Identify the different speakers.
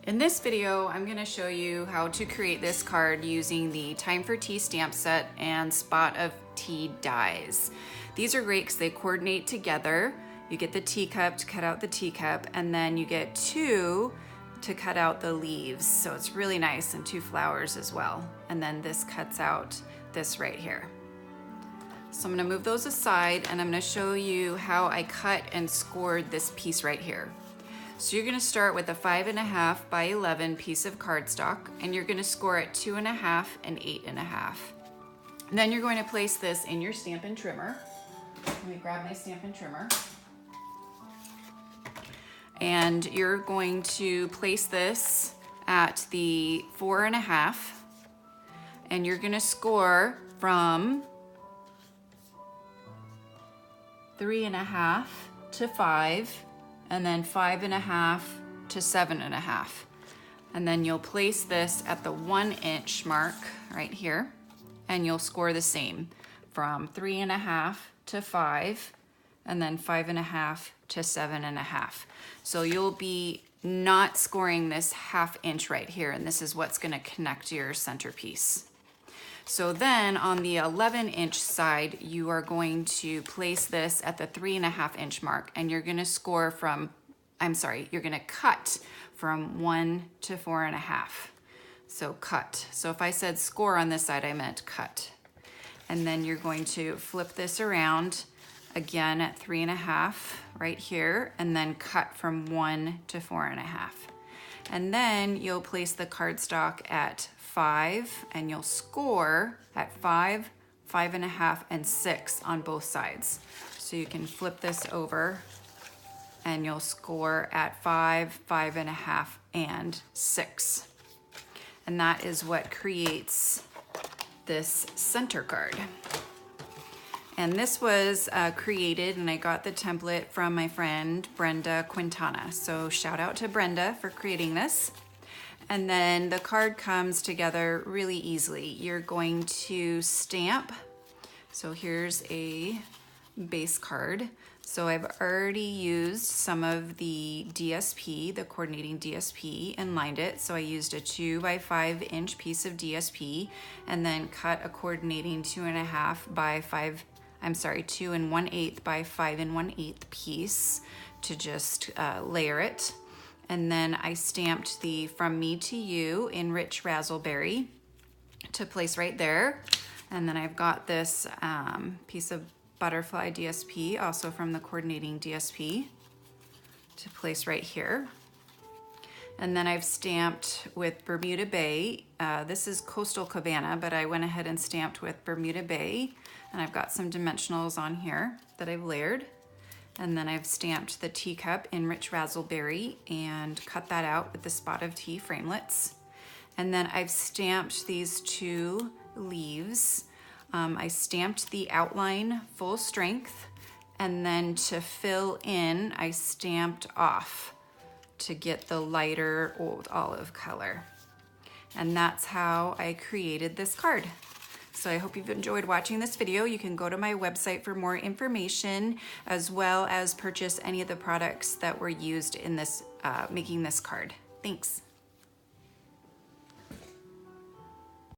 Speaker 1: In this video, I'm going to show you how to create this card using the Time for Tea stamp set and Spot of Tea dies. These are great because they coordinate together. You get the teacup to cut out the teacup, and then you get two to cut out the leaves. So it's really nice, and two flowers as well. And then this cuts out this right here. So I'm going to move those aside, and I'm going to show you how I cut and scored this piece right here. So you're going to start with a 5.5 by 11 piece of cardstock, and you're going to score it 2.5 and 8.5. And then you're going to place this in your Stampin' Trimmer. Let me grab my Stampin' Trimmer. And you're going to place this at the 4.5, and you're going to score from 3.5 to 5. And then 5.5 to 7.5. And then you'll place this at the 1 inch mark right here, and you'll score the same from 3.5 to 5, and then 5.5 to 7.5. So you'll be not scoring this 1/2 inch right here, and this is what's gonna connect your centerpiece. So then on the 11 inch side, you are going to place this at the 3.5 inch mark, and you're gonna score from, you're gonna cut from 1 to 4.5. So cut. So if I said score on this side, I meant cut. And then you're going to flip this around again at 3.5 right here, and then cut from 1 to 4.5. And then you'll place the cardstock at 5, and you'll score at 5, 5.5, and 6 on both sides. So you can flip this over, and you'll score at 5, 5.5, and 6. And that is what creates this center card. And this was created, and I got the template from my friend Brenda Quintana. So shout out to Brenda for creating this. And then the card comes together really easily. You're going to stamp. So here's a base card. So I've already used some of the DSP, the coordinating DSP, and lined it. So I used a 2 by 5 inch piece of DSP, and then cut a coordinating 2.5 by 5, 2 1/8 by 5 1/8 piece to just layer it. And then I stamped the From Me to You in Rich Razzleberry to place right there. And then I've got this piece of butterfly DSP, also from the coordinating DSP, to place right here. And then I've stamped with Bermuda Bay. This is Coastal Cabana, but I went ahead and stamped with Bermuda Bay. And I've got some dimensionals on here that I've layered. And then I've stamped the teacup in Rich Razzleberry and cut that out with the Spot of Tea framelits. And then I've stamped these 2 leaves. I stamped the outline full strength, and then to fill in, I stamped off to get the lighter old olive color. And that's how I created this card. So I hope you've enjoyed watching this video. You can go to my website for more information, as well as purchase any of the products that were used in this making this card. Thanks.